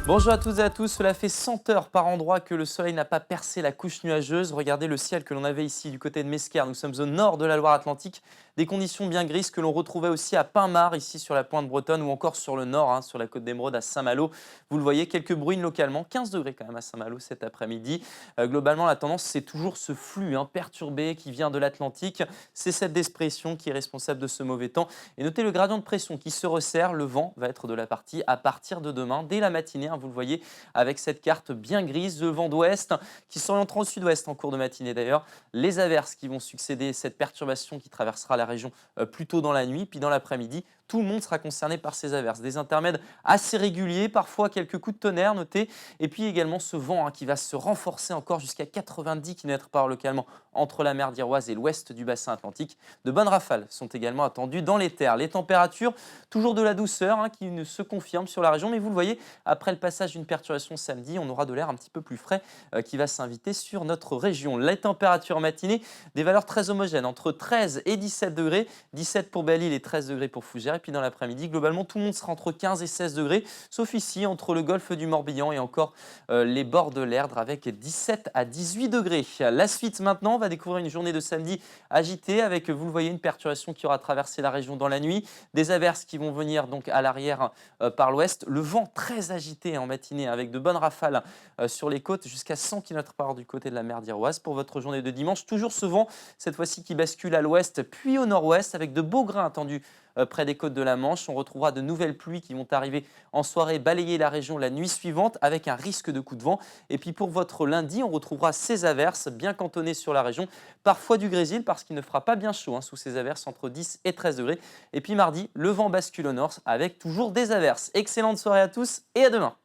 Bonjour à toutes et à tous, cela fait 100 heures par endroit que le soleil n'a pas percé la couche nuageuse. Regardez le ciel que l'on avait ici du côté de Mesquer, nous sommes au nord de la Loire-Atlantique. Des conditions bien grises que l'on retrouvait aussi à Pin-Mare, ici sur la pointe bretonne ou encore sur le nord, sur la côte d'Émeraude à Saint-Malo. Vous le voyez, quelques bruines localement, 15 degrés quand même à Saint-Malo cet après-midi. Globalement, la tendance, c'est toujours ce flux perturbé qui vient de l'Atlantique. C'est cette dépression qui est responsable de ce mauvais temps. Et notez le gradient de pression qui se resserre, le vent va être de la partie à partir de demain, dès la matinée. Vous le voyez avec cette carte bien grise, le vent d'ouest qui s'orientera au sud-ouest en cours de matinée d'ailleurs. Les averses qui vont succéder, cette perturbation qui traversera la région plus tôt dans la nuit, puis dans l'après-midi. Tout le monde sera concerné par ces averses. Des intermèdes assez réguliers, parfois quelques coups de tonnerre notés. Et puis également ce vent qui va se renforcer encore jusqu'à 90 km/h localement entre la mer d'Iroise et l'ouest du bassin atlantique. De bonnes rafales sont également attendues dans les terres. Les températures, toujours de la douceur qui ne se confirme sur la région. Mais vous le voyez, après le passage d'une perturbation samedi, on aura de l'air un petit peu plus frais qui va s'inviter sur notre région. Les températures matinée, des valeurs très homogènes, entre 13 et 17 degrés. 17 pour Belle-Île et 13 degrés pour Fougères. Et puis dans l'après-midi, globalement, tout le monde sera entre 15 et 16 degrés, sauf ici, entre le golfe du Morbihan et encore les bords de l'Erdre, avec 17 à 18 degrés. La suite maintenant, on va découvrir une journée de samedi agitée, avec, vous le voyez, une perturbation qui aura traversé la région dans la nuit, des averses qui vont venir donc à l'arrière par l'ouest, le vent très agité en matinée, avec de bonnes rafales sur les côtes, jusqu'à 100 km/h du côté de la mer d'Iroise. Pour votre journée de dimanche, toujours ce vent, cette fois-ci qui bascule à l'ouest, puis au nord-ouest, avec de beaux grains attendus près des côtes de la Manche. On retrouvera de nouvelles pluies qui vont arriver en soirée, balayer la région la nuit suivante avec un risque de coup de vent. Et puis pour votre lundi, on retrouvera ces averses bien cantonnées sur la région, parfois du grésil parce qu'il ne fera pas bien chaud sous ces averses, entre 10 et 13 degrés. Et puis mardi, le vent bascule au nord avec toujours des averses. Excellente soirée à tous et à demain.